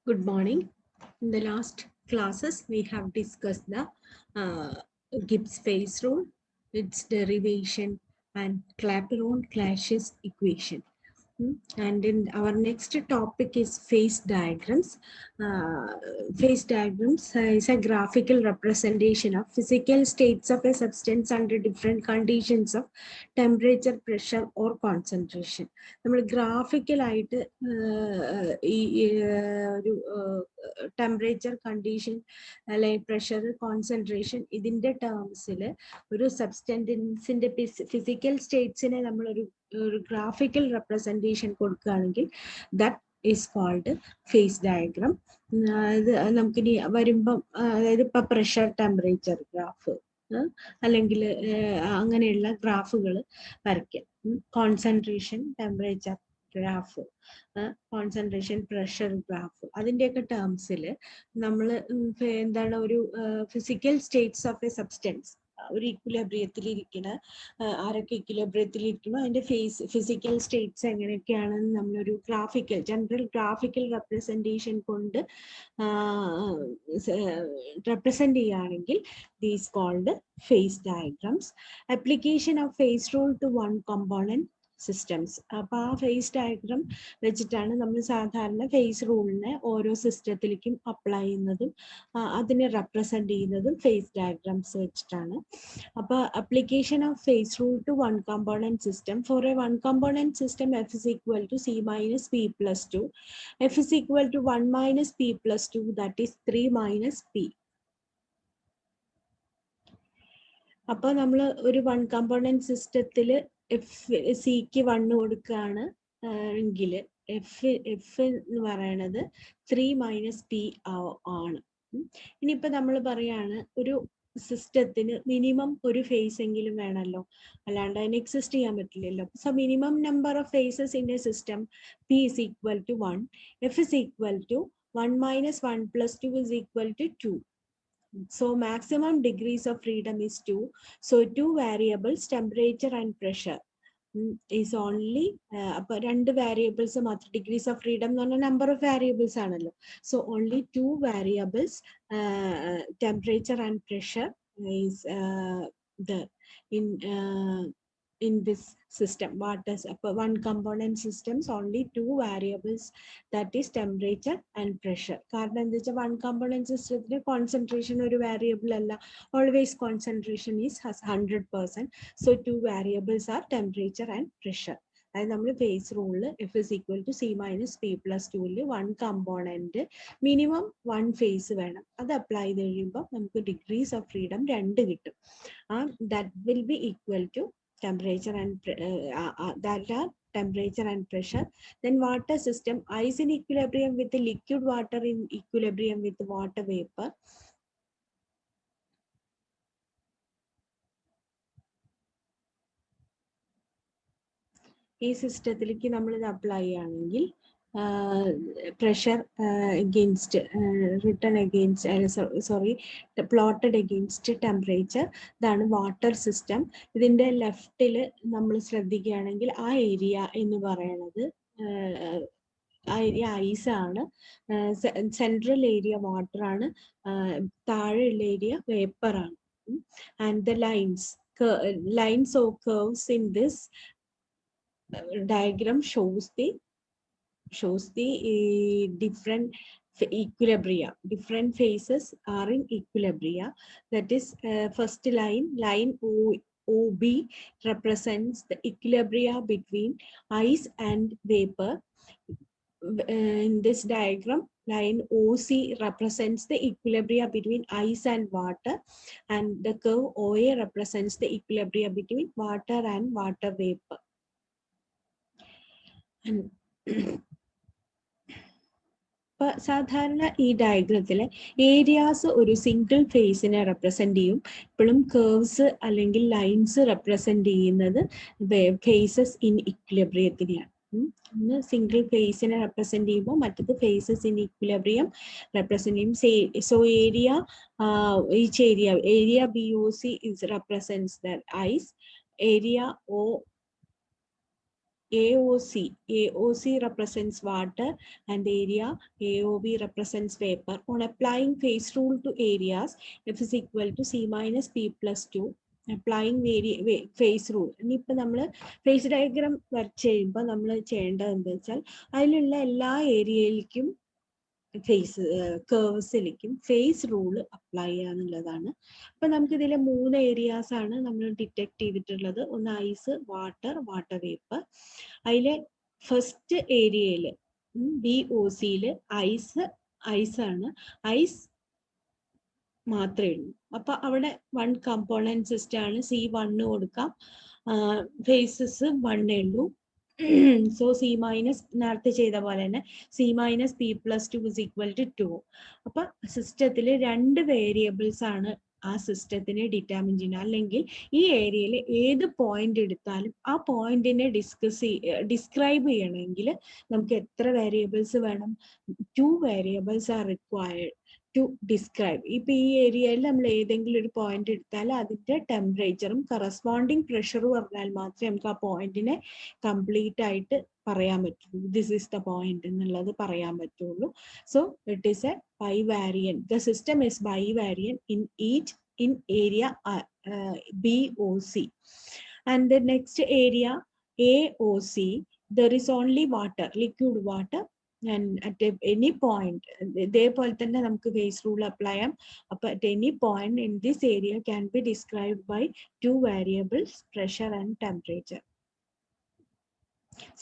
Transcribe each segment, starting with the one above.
Good morning. In the last classes, we have discussed the Gibbs phase rule, its derivation, and Clapeyron-Clapeyron equation. And in our next topic is phase diagrams. Phase diagrams is a graphical representation of physical states of a substance under different conditions of temperature, pressure, or concentration. നമ്മൾ ഗ്രാഫിക്കലായിട്ട് ഒരു temperature condition അല്ലെങ്കിൽ pressure concentration ഇതിൻ്റെ ടേംസിൽ ഒരു സബ്സ്റ്റൻസിൻ്റെ physical സ്റ്റേറ്റ്സിനെ നമ്മളൊരു graphical representation കൊടുക്കുകയാണെങ്കിൽ that is called phase diagram. ഇത് നമുക്കിനി വരുമ്പം അതായത് ഇപ്പം പ്രഷർ ടെമ്പറേച്ചർ ഗ്രാഫ് അല്ലെങ്കിൽ അങ്ങനെയുള്ള ഗ്രാഫുകൾ വരയ്ക്കാം. Concentration temperature graph, concentration pressure graph, അതിൻ്റെയൊക്കെ ടേംസിൽ നമ്മൾ എന്താണ് ഒരു physical states of a substance ഒരു ഇക്വിലിബ്രിയത്തിലിരിക്കുന്ന ആരൊക്കെ ഇക്വിലിബ്രിയത്തിലിരിക്കുന്നു അതിൻ്റെ ഫിസിക്കൽ സ്റ്റേറ്റ്സ് എങ്ങനെയൊക്കെയാണെന്ന് നമ്മളൊരു ജനറൽ ഗ്രാഫിക്കൽ റെപ്രസെൻറ്റേഷൻ കൊണ്ട് റെപ്രസെൻറ്റ് ചെയ്യുകയാണെങ്കിൽ these called phase diagrams. Application of phase rule to one component systems. അപ്പോൾ ആ ഫേസ് ഡയഗ്രാം വെച്ചിട്ടാണ് നമ്മൾ സാധാരണ ഫേസ് റൂളിനെ ഓരോ സിസ്റ്റത്തിലേക്കും അപ്ലൈ ചെയ്യുന്നതും അതിനെ റെപ്രസെൻറ്റ് ചെയ്യുന്നതും ഫേസ് ഡയഗ്രാംസ് വെച്ചിട്ടാണ്. അപ്പോൾ application of phase rule to one component system. For a one component system F is equal to C minus P plus two, F is equal to 1 minus P plus two, that is 3 minus P. അപ്പോൾ നമ്മൾ ഒരു one component സിസ്റ്റത്തിൽ സിക്ക് 1 കൊടുക്കുകയാണ് എങ്കിൽ F എന്ന് പറയണത് 3 minus P ആണ്. ഇനിയിപ്പോൾ നമ്മൾ പറയാണ് ഒരു സിസ്റ്റത്തിന് മിനിമം ഒരു ഫേസ് എങ്കിലും വേണമല്ലോ, അല്ലാണ്ട് അതിന് എക്സിസ്റ്റ് ചെയ്യാൻ പറ്റില്ലല്ലോ. So minimum number of phases in a system P is equal to 1, F is equal to 1 minus 1 plus 2 is equal to 2. So maximum degrees of freedom is 2. So 2 variables, temperature and pressure, is only അപ്പോൾ 2 variables മാത്രം. Degrees of freedom എന്ന് പറഞ്ഞാൽ number of variables ആണല്ലോ. So only 2 variables, temperature and pressure is in this system. What is one component systems, only 2 variables, that is temperature and pressure. കാരണം എന്താ വെച്ചാൽ one component സിസ്റ്റത്തിന് concentration ഒരു variable അല്ല, always concentration is 100%. So 2 variables are temperature and pressure. അതായത് നമ്മൾ phase റൂളിൽ F is equal to C minus P plus ടുവിൽ 1 കമ്പോണൻറ്റ് മിനിമം 1 ഫേസ് വേണം. അത് അപ്ലൈ ചെയ്ത് കഴിയുമ്പോൾ നമുക്ക് ഡിഗ്രീസ് ഓഫ് ഫ്രീഡം 2 കിട്ടും. That will be equal to temperature and that are temperature and pressure. Then water system, ice in equilibrium with the liquid water in equilibrium with water vapor. ഈ സിസ്റ്റത്തിലേക്ക് നമ്മൾ ഇത് apply ചെയ്യുകയാണെങ്കിൽ pressure against written against plotted against temperature, ഇതാണ് water system. ഇതിൻ്റെ ലെഫ്റ്റിൽ നമ്മൾ ശ്രദ്ധിക്കുകയാണെങ്കിൽ ആ ഏരിയ എന്ന് പറയുന്നത് ഏരിയ ഐസ് ആണ്, സെൻട്രൽ ഏരിയ വാട്ടർ ആണ്, താഴെയുള്ള ഏരിയ വേപ്പർ ആണ്. And the lines or curves in this diagram shows the different equilibria. Different phases are in equilibria. That is, first line OB represents the equilibria between ice and vapor. In this diagram, line OC represents the equilibria between ice and water, and the curve OA represents the equilibria between water and water vapor. സാധാരണ ഈ ഡയഗ്രത്തിലെ areas ഒരു single ഫേസിനെ represent ചെയ്യും. ഇപ്പോഴും curves അല്ലെങ്കിൽ lines represent ചെയ്യുന്നത് faces in ഇക്വിലിബ്രിയത്തിനെയാണ്. ഒന്ന് single ഫേസിനെ represent ചെയ്യുമ്പോൾ മറ്റത് ഫേസസ് ഇൻ ഇക്വിലിബ്രിയം റെപ്രസെന്റ് ചെയ്യും. So each area BOC is represents the ice, area AOC represents water and area AOB represents vapor. On applying phase rule to areas, F is equal to C minus P plus 2. Applying phase rule. ഇനിയിപ്പോൾ നമ്മൾ face diagram വരച്ച് കഴിയുമ്പോൾ നമ്മൾ ചെയ്യേണ്ടത് എന്താ വെച്ചാൽ അതിലുള്ള എല്ലാ ഏരിയയിലേക്കും കേർവ്സിലേക്കും ഫേസ് റൂള് അപ്ലൈ ചെയ്യുക എന്നുള്ളതാണ്. അപ്പൊ നമുക്ക് ഇതിലെ 3 ഏരിയാസ് ആണ് നമ്മൾ ഡിറ്റക്ട് ചെയ്തിട്ടുള്ളത്. ഒന്ന് ഐസ്, വാട്ടർ വേപ്പർ. അതിലെ ഫസ്റ്റ് ഏരിയയില് BOCയില് ഐസാണ്. ഐസ് മാത്രമേ ഉള്ളൂ. അപ്പൊ അവിടെ 1 കമ്പോണന്റ് സിസ്റ്റം ആണ്. C1 കൊടുക്കാം. ഫേസസ് 1 ഉള്ളൂ. So C minus നേരത്തെ ചെയ്ത പോലെ തന്നെ C minus P plus 2 is equal to 2. അപ്പൊ സിസ്റ്റത്തില് 2 വേരിയബിൾസ് ആണ് ആ സിസ്റ്റത്തിനെ ഡിറ്റർമിൻ ചെയ്യുന്നത്. അല്ലെങ്കിൽ ഈ ഏരിയയിൽ ഏത് പോയിന്റ് എടുത്താലും ആ പോയിന്റിനെ ഡിസ്ക്രൈബ് ചെയ്യണമെങ്കിൽ നമുക്ക് എത്ര വേരിയബിൾസ് വേണം? 2 variables are required to describe. ഇപ്പൊ ഈ ഏരിയയിൽ നമ്മൾ ഏതെങ്കിലും ഒരു പോയിന്റ് എടുത്താൽ അതിന്റെ ടെമ്പറേച്ചറും കറസ്പോണ്ടിങ് പ്രഷറും പറഞ്ഞാൽ മാത്രമേ നമുക്ക് ആ പോയിന്റിനെ കംപ്ലീറ്റ് ആയിട്ട് പറയാൻ പറ്റുള്ളൂ. ദിസ് ഈസ് ദ പോയിന്റ് എന്നുള്ളത് പറയാൻ പറ്റുള്ളൂ. So it is a bivariant. The system is bivariant in area BOC. And the next area AOC, there is only water, liquid water. And at any point, ഇതേപോലെ തന്നെ നമുക്ക് phase rule apply ചെയ്യാം. അപ്പൊ at any point in this area can be described by 2 variables, pressure and temperature.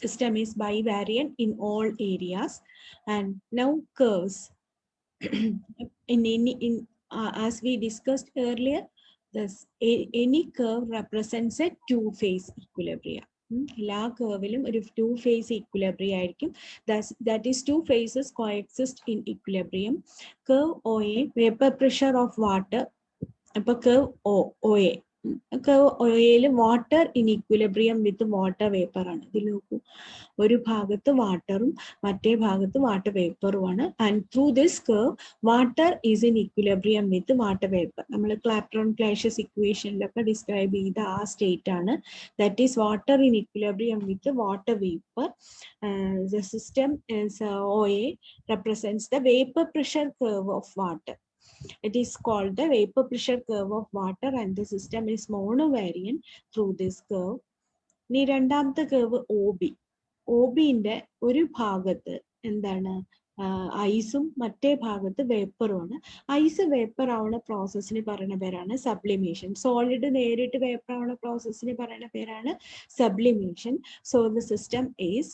System is bivariant in all areas. And now curves. As we discussed earlier, any curve represents a 2-phase equilibrium. എല്ലാ curveലും ഒരു 2-phase equilibrium ആയിരിക്കും. That is 2 phases coexist in equilibrium. Curve OA, vapor pressure of water. അപ്പൊ curve OA, oil water in equilibrium with water vapour ആണ്. ഇതിൽ നോക്കൂ, ഒരു ഭാഗത്ത് വാട്ടറും മറ്റേ ഭാഗത്ത് വാട്ടർ വേപ്പറുമാണ്. And through this curve water is in equilibrium with water vapour. നമ്മൾ ക്ലാപ്രോൺ ക്ലാഷ്യസ് ഇക്വേഷനിലൊക്കെ ഡിസ്ക്രൈബ് ചെയ്ത ആ സ്റ്റേറ്റ് ആണ്. That is water in equilibrium with water vapour. The system OA represents the vapor pressure curve of water. It is called the vapor pressure curve of water and the system is monovariant through this curve. ഇനി രണ്ടാമത്തെ curve OB. OBന്റെ ഒരു ഭാഗത്ത് എന്താണ് ഐസും മറ്റേ ഭാഗത്ത് വേപ്പറുമാണ്. Ice vapour ആവുന്ന പ്രോസസ്സിന് പറയുന്ന പേരാണ് സബ്ലിമേഷൻ. സോളിഡ് നേരിട്ട് വേപ്പർ ആവുന്ന പ്രോസസ്സിന് പറയുന്ന പേരാണ് sublimation. So the system is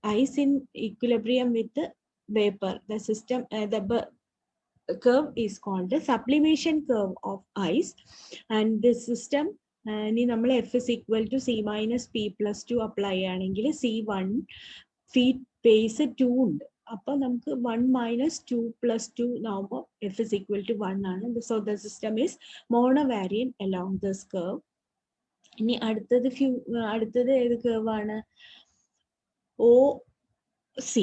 ice in equilibrium with vapour. The system curve is called the sublimation curve of ice. And this system ഇനി നമ്മൾ F is equal to C minus P plus 2 apply ആണെങ്കിൽ C1 face 2 ഉണ്ട്. അപ്പൊ നമുക്ക് 1 minus 2 plus 2 ആവുമ്പോൾ F is equal to 1 ആണ്. So the system is monovariant along this curve. ഇനി അടുത്തത് ഏത് curve ആണ്? OC.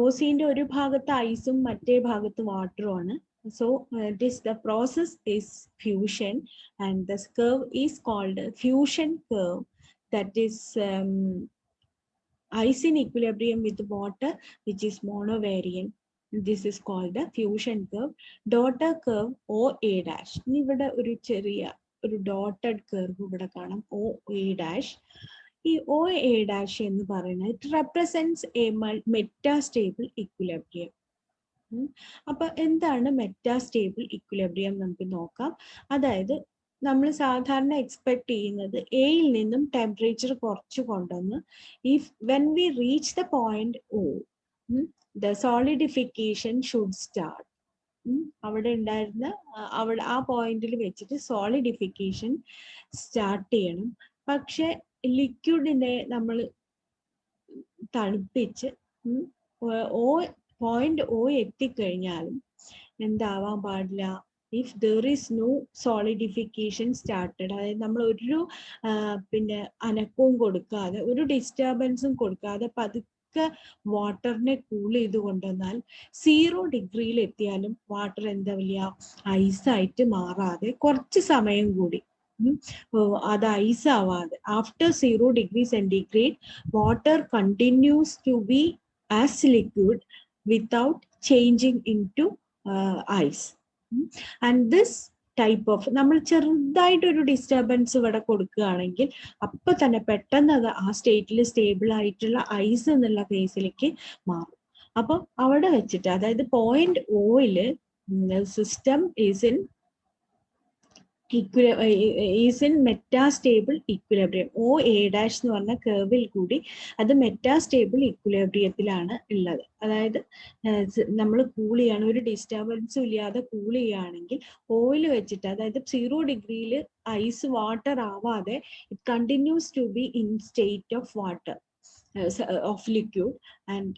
OCന്റെ ഒരു ഭാഗത്ത് ഐസും മറ്റേ ഭാഗത്ത് വാട്ടറും ആണ്. So the process is fusion and this curve is called fusion curve. That is ice in equilibrium with water which is monovariant. This is called the fusion curve. Daughter curve OA dash. ഇവിടെ ഒരു ചെറിയ ഒരു dotted curve ഇവിടെ കാണാം, OA dash. ഈ OA dash എന്ന് പറയുന്നത് it represents A metastable equilibrium. അപ്പൊ എന്താണ് മെറ്റാസ്റ്റേബിൾ ഇക്വിലിബ്രിയം നമുക്ക് നോക്കാം. അതായത് നമ്മൾ സാധാരണ എക്സ്പെക്ട് ചെയ്യുന്നത് എയിൽ നിന്നും ടെമ്പറേച്ചർ കുറച്ച് കൊണ്ടുവന്ന് when we reach the point O, the solidification should start. അവിടെ ഉണ്ടായിരുന്ന ആ പോയിന്റിൽ വെച്ചിട്ട് സോളിഡിഫിക്കേഷൻ സ്റ്റാർട്ട് ചെയ്യണം. പക്ഷെ ലിക്വിഡിനെ നമ്മൾ തണുപ്പിച്ച് പോയിന്റ് O എത്തിക്കഴിഞ്ഞാലും എന്താവാൻ പാടില്ല, if there is no solidification started, അതായത് നമ്മൾ ഒരു അനക്കവും കൊടുക്കാതെ ഒരു ഡിസ്റ്റർബൻസും കൊടുക്കാതെ പതുക്കെ വാട്ടറിനെ കൂൾ ചെയ്ത് കൊണ്ടുവന്നാൽ 0 ഡിഗ്രിയിൽ എത്തിയാലും വാട്ടർ എന്താ വലിയ ഐസായിട്ട് മാറാതെ കുറച്ച് സമയം കൂടി അത് ഐസ് ആവാതെ after 0°C water continues to be as liquid without changing into ice. And this type of നമ്മൾ ചെറുതായിട്ടൊരു ഡിസ്റ്റർബൻസ് ഇവിടെ കൊടുക്കുകയാണെങ്കിൽ അപ്പൊ തന്നെ പെട്ടെന്ന് അത് ആ സ്റ്റേറ്റിൽ സ്റ്റേബിൾ ആയിട്ടുള്ള ഐസ് എന്നുള്ള ഫേസിലേക്ക് മാറും. അപ്പൊ അവിടെ വെച്ചിട്ട് അതായത് point oil system is in metastable equilibrium. OA' എന്ന് പറഞ്ഞ കർവിൽ കൂടി അത് മെറ്റാസ്റ്റേബിൾ ഇക്വിലിബ്രിയത്തിലാണ് ഉള്ളത്. അതായത് നമ്മൾ കൂൾ ചെയ്യാണ്, ഒരു ഡിസ്റ്റർബൻസും ഇല്ലാതെ കൂൾ ചെയ്യുകയാണെങ്കിൽ ഓയിൽ വെച്ചിട്ട് അതായത് 0°യിൽ ഐസ് വാട്ടർ ആവാതെ it continues to be in state of water of liquid and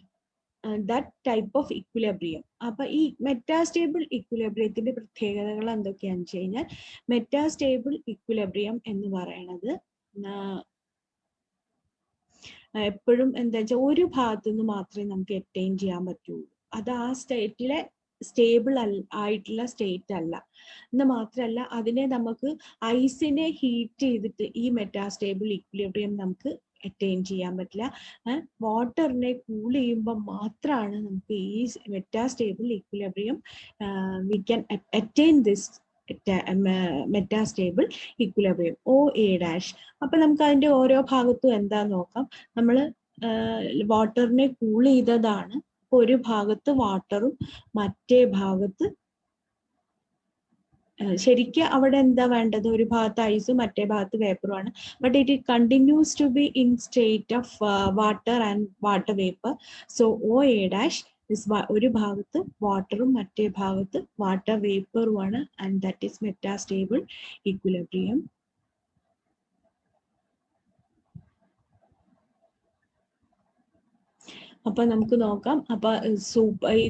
that type of equilibrium. അപ്പൊ ഈ മെറ്റാസ്റ്റേബിൾ ഇക്വിലിബ്രിയത്തിന്റെ പ്രത്യേകതകൾ എന്തൊക്കെയാണെന്ന് വെച്ച് കഴിഞ്ഞാൽ മെറ്റാസ്റ്റേബിൾ ഇക്വിലിബ്രിയം എന്ന് പറയുന്നത് എപ്പോഴും എന്താ വെച്ചാൽ ഒരു ഭാഗത്തു നിന്ന് മാത്രമേ നമുക്ക് അറ്റൈൻ ചെയ്യാൻ പറ്റുള്ളൂ. അത് ആ സ്റ്റേറ്റിലെ സ്റ്റേബിൾ ആയിട്ടുള്ള സ്റ്റേറ്റ് അല്ല എന്ന് മാത്രമല്ല അതിനെ നമുക്ക് ഐസിനെ ഹീറ്റ് ചെയ്തിട്ട് ഈ മെറ്റാസ്റ്റേബിൾ ഇക്വിലിബ്രിയം നമുക്ക് അറ്റൈൻ ചെയ്യാൻ പറ്റില്ല. വാട്ടറിനെ കൂൾ ചെയ്യുമ്പോൾ മാത്രമാണ് നമുക്ക് ഈ metastable equilibrium we can attain this metastable equilibrium OA'. അപ്പൊ നമുക്ക് അതിന്റെ ഓരോ ഭാഗത്തും എന്താ നോക്കാം. നമ്മൾ വാട്ടറിനെ കൂൾ ചെയ്തതാണ്. ഒരു ഭാഗത്ത് വാട്ടറും മറ്റേ ഭാഗത്ത് ശരിക്കും അവിടെ എന്താ വേണ്ടത്, ഒരു ഭാഗത്ത് ഐസും മറ്റേ ഭാഗത്ത് വേപ്പറുമാണ്. But it continues to be in state of water and water vapour. So OA' ഒരു ഭാഗത്ത് വാട്ടറും മറ്റേ ഭാഗത്ത് വാട്ടർ വേപ്പറുമാണ്. And that is metastable equilibrium. അപ്പൊ നമുക്ക് നോക്കാം. അപ്പൊ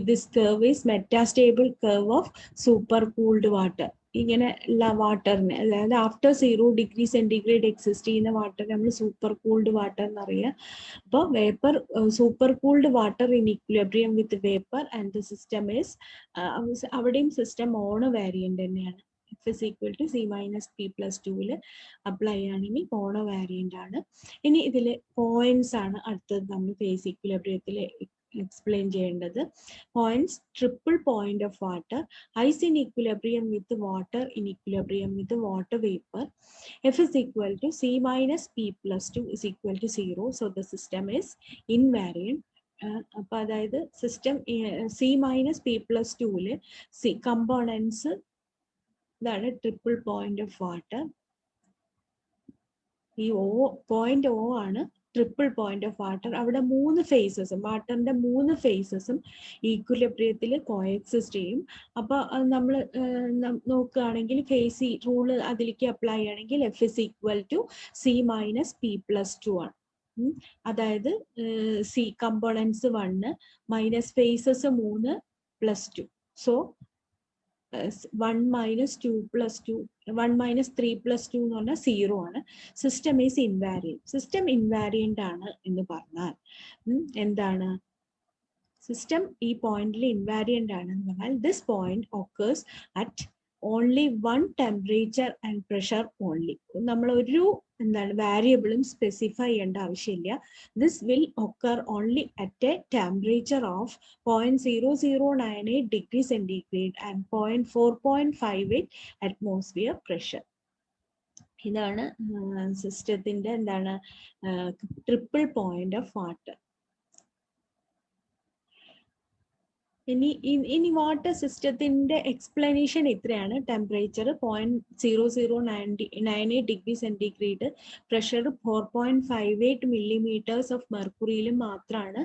this curve is metastable curve of super cooled water. ഇങ്ങനെ ഉള്ള വാട്ടറിന് അതായത് ആഫ്റ്റർ 0°C എക്സിസ്റ്റ് ചെയ്യുന്ന വാട്ടർ നമ്മൾ സൂപ്പർ കൂൾഡ് വാട്ടർ എന്നറിയാം. അപ്പോൾ vapour super cooled water in equilibrium with vapour and the system is അവിടെയും സിസ്റ്റം മോണോ വേരിയന്റ് തന്നെയാണ്. F is equal to C minus P plus 2 apply ആണെങ്കിൽ mono variant ആണ്. ഇനി ഇതിൽ പോയിന്റ്സ് ആണ് അടുത്തത് നമ്മൾ ഫേസ് ഇക്വിലിബ്രിയത്തിൽ explain ചെയ്യേണ്ടത്. Points: triple point of water, ice in equilibrium with water in equilibrium with water vapor. F is equal to C minus P plus 2 is equal to 0. So the system is invariant. അപ്പൊ അതായത് system C minus P plus 2 C components ഇതാണ് triple point of water. ഈ point O ആണ് triple point of water. അവിടെ 3 ഫേസസും വാട്ടറിന്റെ 3 ഫേസസും ഈക്വിലിബ്രിയത്തിൽ coexist ചെയ്യും. അപ്പൊ നമ്മൾ നോക്കുകയാണെങ്കിൽ ഫേസ് റൂള് അതിലേക്ക് അപ്ലൈ ആണെങ്കിൽ F is equal to C minus P plus 2 ആണ്. അതായത് C components 1 minus phases 3 plus 2. So 1 minus 2 plus 2, 1 minus 3 plus 2 എന്ന് പറഞ്ഞാൽ 0 ആണ്. System is invariant. System invariant ആണ് എന്ന് പറഞ്ഞാൽ എന്താണ്? സിസ്റ്റം ഈ പോയിന്റിൽ ഇൻവാരിയന്റ് ആണ് എന്ന് പറഞ്ഞാൽ this point occurs at only one temperature and pressure only. നമ്മൾ ഒരു വേരിയബിളും സ്പെസിഫൈ ചെയ്യേണ്ട ആവശ്യമില്ല. This will occur only at a temperature of 0.0098°C and 4.58 atmosphere pressure. ഇതാണ് സിസ്റ്റത്തിന്റെ ട്രിപ്പിൾ പോയിന്റ് ഓഫ് വാട്ടർ. ഇനി വാട്ടർ സിസ്റ്റത്തിന്റെ എക്സ്പ്ലനേഷൻ ഇത്രയാണ്. Temperature 0.0098°C, pressure 4.58 millimeters of മെർക്കുറിയിലും മാത്രമാണ്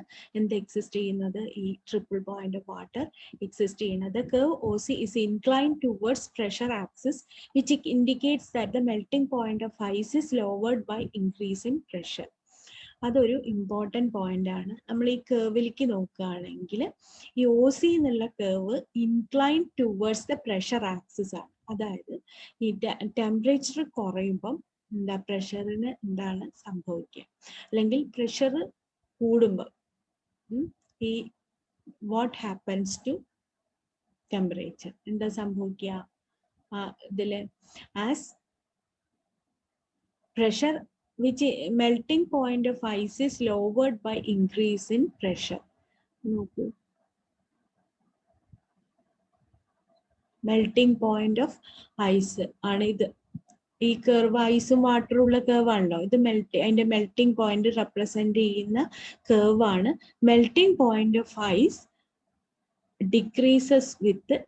എക്സിസ്റ്റ് ചെയ്യുന്നത് ഈ triple point of water exist ചെയ്യുന്നത്. Curve OC is inclined towards pressure axis which indicates that the melting point of ice is lowered by increase in pressure. അതൊരു important point ആണ്. നമ്മൾ ഈ കർവിലേക്ക് നോക്കുകയാണെങ്കിൽ ഈ OC എന്നുള്ള curve incline towards the pressure axis ആണ്. അതായത് ഈ ടെമ്പറേച്ചർ കുറയുമ്പം പ്രഷറിന് എന്താണ് സംഭവിക്കുക, അല്ലെങ്കിൽ പ്രഷർ കൂടുമ്പോൾ ഈ വാട്ട് ഹാപ്പൻസ് ടു ടെമ്പറേച്ചർ എന്താ സംഭവിക്കുക? ഇതില് as pressure which melting point of ice is lowered by increase in pressure. Melting point of ice ആണ് ഇത്. ഈ കർവ് ഐസും വാട്ടറും ഉള്ള കർവ് ആണല്ലോ ഇത്. അതിന്റെ മെൽറ്റിംഗ് പോയിന്റ് റെപ്രസെന്റ് ചെയ്യുന്ന കർവ് ആണ്. Melting point of ice decreases with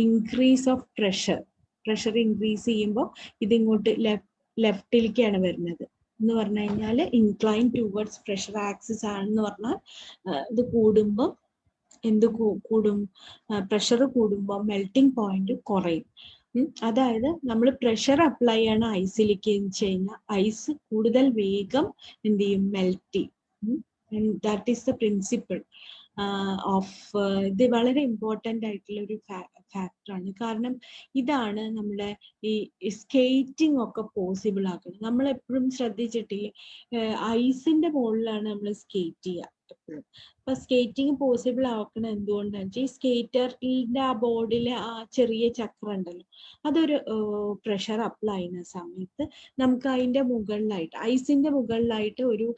increase of pressure. Pressure increase ചെയ്യുമ്പോൾ ഇതിങ്ങോട്ട് ലെഫ്റ്റിലേക്കാണ് വരുന്നത് എന്ന് പറഞ്ഞു കഴിഞ്ഞാൽ ഇൻക്ലൈൻ ടുവേർഡ്സ് പ്രഷർ ആക്സിസ് ആണെന്ന് പറഞ്ഞാൽ ഇത് കൂടുമ്പോൾ എന്ത് കൂടും? പ്രഷർ കൂടുമ്പോൾ മെൽറ്റിംഗ് പോയിന്റ് കുറയും. അതായത് നമ്മൾ പ്രഷർ അപ്ലൈ ചെയ്യണ ഐസിലേക്ക് എന്ന് വെച്ച് കഴിഞ്ഞാൽ ഐസ് കൂടുതൽ വേഗം എന്ത് ചെയ്യും? മെൽറ്റ് ചെയ്യും. That is the principle of ഇത്. വളരെ ഇമ്പോർട്ടൻ്റ് ആയിട്ടുള്ള ഒരു ഫാക്ടറാണ്. കാരണം ഇതാണ് നമ്മുടെ ഈ സ്കേറ്റിംഗ് ഒക്കെ പോസിബിൾ ആക്കുന്നത്. നമ്മൾ എപ്പോഴും ശ്രദ്ധിച്ചിട്ടില്ലേ, ഐസിന്റെ മുകളിലാണ് നമ്മൾ സ്കേറ്റ് ചെയ്യുക എപ്പോഴും. അപ്പൊ സ്കേറ്റിംഗ് പോസിബിൾ ആക്കണം എന്തുകൊണ്ടാണെന്ന് വെച്ചാൽ ഈ സ്കേറ്ററിന്റെ ആ ബോർഡിലെ ആ ചെറിയ ചക്രം ഉണ്ടല്ലോ, അതൊരു പ്രഷർ അപ്ലൈ ചെയ്യുന്ന സമയത്ത് നമുക്ക് അതിന്റെ മുകളിലായിട്ട് ഐസിന്റെ മുകളിലായിട്ട് ഒരു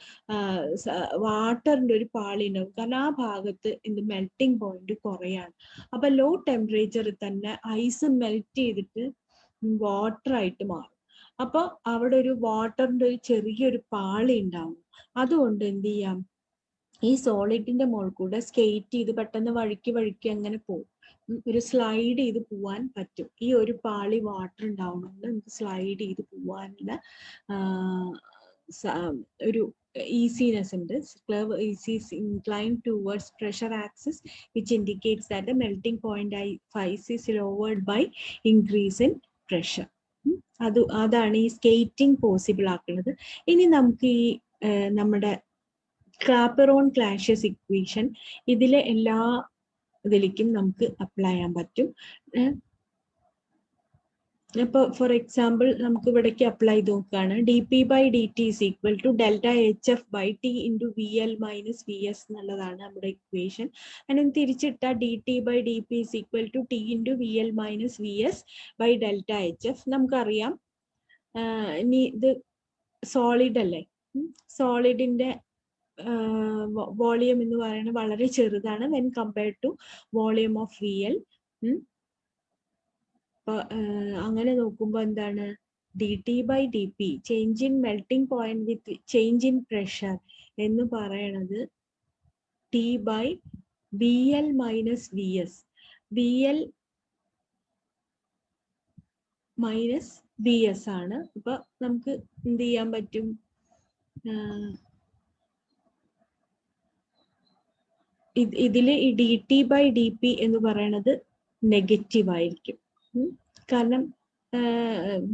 വാട്ടറിന്റെ ഒരു പാളി ഉണ്ടാവും. കാരണം ആ ഭാഗത്ത് എന്ത് മെൽറ്റിംഗ് പോയിന്റ് കുറയാണ്. അപ്പൊ ലോ ടെമ്പറേച്ചറിൽ തന്നെ ഐസ് മെൽറ്റ് ചെയ്തിട്ട് വാട്ടർ ആയിട്ട് മാറും. അപ്പൊ അവിടെ ഒരു വാട്ടറിന്റെ ഒരു ചെറിയൊരു പാളി ഉണ്ടാവും. അതുകൊണ്ട് എന്ത് ചെയ്യാം, ഈ സോളിഡിന്റെ മുകളിൽ കൂടെ സ്കേറ്റ് ചെയ്ത് പെട്ടെന്ന് വഴുക്കി അങ്ങനെ പോകും. ഒരു സ്ലൈഡ് ചെയ്ത് പോവാൻ പറ്റും. ഈ ഒരു പാളി വാട്ടർ ഉണ്ടാവുന്നതുകൊണ്ട് നമുക്ക് സ്ലൈഡ് ചെയ്ത് പോവാനുള്ള ഒരു easiness ഉണ്ട്. Curve is inclined towards pressure axis, which indicates that the melting point of ice is lowered by increase in pressure. അതാണ് ഈ സ്കേറ്റിംഗ് പോസിബിൾ ആക്കുന്നത്. ഇനി നമുക്ക് ഈ നമ്മുടെ ക്ലാപ്പറോൺ-ക്ലാഷ്യസ് ഇക്വേഷൻ ഇതിലെ എല്ലാ ഇതിലേക്കും നമുക്ക് അപ്ലൈ ചെയ്യാൻ പറ്റും. അപ്പോൾ ഫോർ എക്സാമ്പിൾ നമുക്ക് ഇവിടേക്ക് അപ്ലൈ ചെയ്ത് നോക്കുകയാണ്. dp/dt is equal to delta hf/t into vl minus vs എന്നുള്ളതാണ് നമ്മുടെ ഇക്വേഷൻ. അതിനൊന്ന് തിരിച്ചിട്ടാൽ dt/dp is equal to t into vl minus vs by delta hf. നമുക്കറിയാം ഇനി ഇത് സോളിഡ് അല്ലേ, സോളിഡിന്റെ വോളിയം എന്ന് പറയുന്നത് വളരെ ചെറുതാണ് when compared to volume of VL. അങ്ങനെ നോക്കുമ്പോൾ എന്താണ് dt/dp change in melting point with change in pressure എന്ന് പറയണത് t/VL minus VS. VL minus VS ആണ്. അപ്പൊ നമുക്ക് എന്ത് ചെയ്യാൻ പറ്റും, ഇതില് ഈ dt/dp എന്ന് പറയണത് നെഗറ്റീവ് ആയിരിക്കും. കാരണം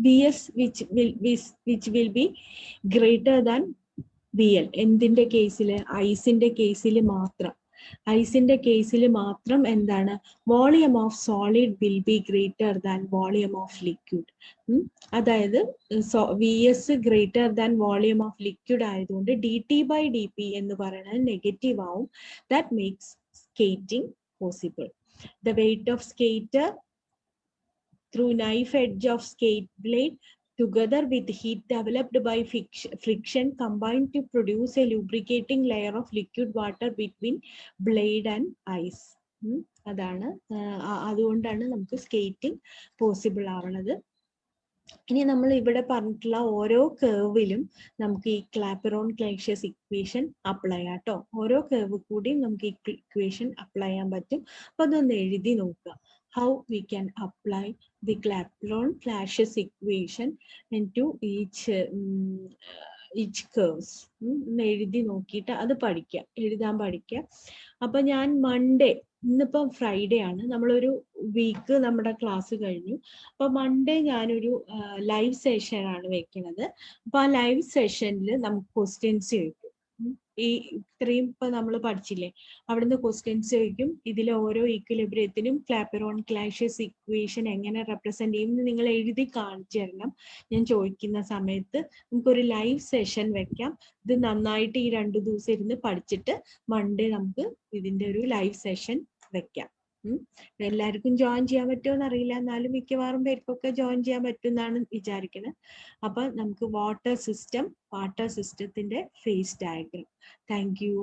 VS which will be greater than VL. എന്തിന്റെ കേസിൽ? ഐസിന്റെ കേസിൽ മാത്രം. ഐസിന്റെ കേസിൽ മാത്രം എന്താണ്, volume of solid will be greater than volume of liquid. അതായത് VS greater than volume of liquid ആയതുകൊണ്ട് dt/dp എന്ന് പറയുന്നത് നെഗറ്റീവ് ആവും. That makes skating possible. The weight of skater through knife edge of skate blade together with heat developed by friction combined to produce a lubricating layer of liquid water between blade and ice. അതാണ് അതുകൊണ്ടാണ് നമുക്ക് skating possible ആവുന്നത്. ഇനി നമ്മൾ ഇവിടെ പറഞ്ഞിട്ടുള്ള ഓരോ കർവിലും നമുക്ക് ഈ ക്ലാപ്പറോൺ-ക്ലാഷ്യസ് ഇക്വേഷൻ അപ്ലൈ ചെയ്യാം കേട്ടോ. ഓരോ കർവ് കൂടിയും നമുക്ക് ഈ ഇക്വേഷൻ അപ്ലൈ ചെയ്യാൻ പറ്റും. അപ്പൊ അതൊന്ന് എഴുതി നോക്കുക. How we can apply the Clapeyron-Clapeyron equation into each curves. എഴുതി നോക്കിയിട്ട് അത് എഴുതാൻ പഠിക്കുക. അപ്പൊ ഞാൻ മൺഡേ, ഇന്നിപ്പം ഫ്രൈഡേ ആണ്, നമ്മളൊരു വീക്ക് നമ്മുടെ ക്ലാസ് കഴിഞ്ഞു. അപ്പൊ മൺഡേ ഞാനൊരു ലൈവ് സെഷൻ ആണ് വെക്കുന്നത്. അപ്പൊ ആ ലൈവ് സെഷനിൽ നമുക്ക് ക്വസ്റ്റ്യൻസ് ചോദിക്കും. ഈ ഇത്രയും ഇപ്പൊ നമ്മൾ പഠിച്ചില്ലേ, അവിടുന്ന് ക്വസ്റ്റ്യൻസ് ചോദിക്കും. ഇതിലെ ഓരോ ഈക്വിലിബ്രിയത്തിനും ക്ലാപ്പറോൺ-ക്ലാഷ്യസ് ഇക്വേഷൻ എങ്ങനെ റെപ്രസെന്റ് ചെയ്യും നിങ്ങൾ എഴുതി കാണിച്ചു തരണം. ഞാൻ ചോദിക്കുന്ന സമയത്ത് നമുക്കൊരു ലൈവ് സെഷൻ വെക്കാം. ഇത് നന്നായിട്ട് ഈ 2 ദിവസം ഇരുന്ന് പഠിച്ചിട്ട് മൺഡേ നമുക്ക് ഇതിന്റെ ഒരു ലൈവ് സെഷൻ വെക്കാം. എല്ലാവർക്കും ജോയിൻ ചെയ്യാൻ പറ്റുമോ അറിയില്ല, എന്നാലും മിക്കവാറും പേർക്കൊക്കെ ജോയിൻ ചെയ്യാൻ പറ്റുമെന്നാണ് വിചാരിക്കുന്നത്. അപ്പൊ നമുക്ക് വാട്ടർ സിസ്റ്റത്തിന്റെ ഫേസ് ഡയഗ്രം. Thank you.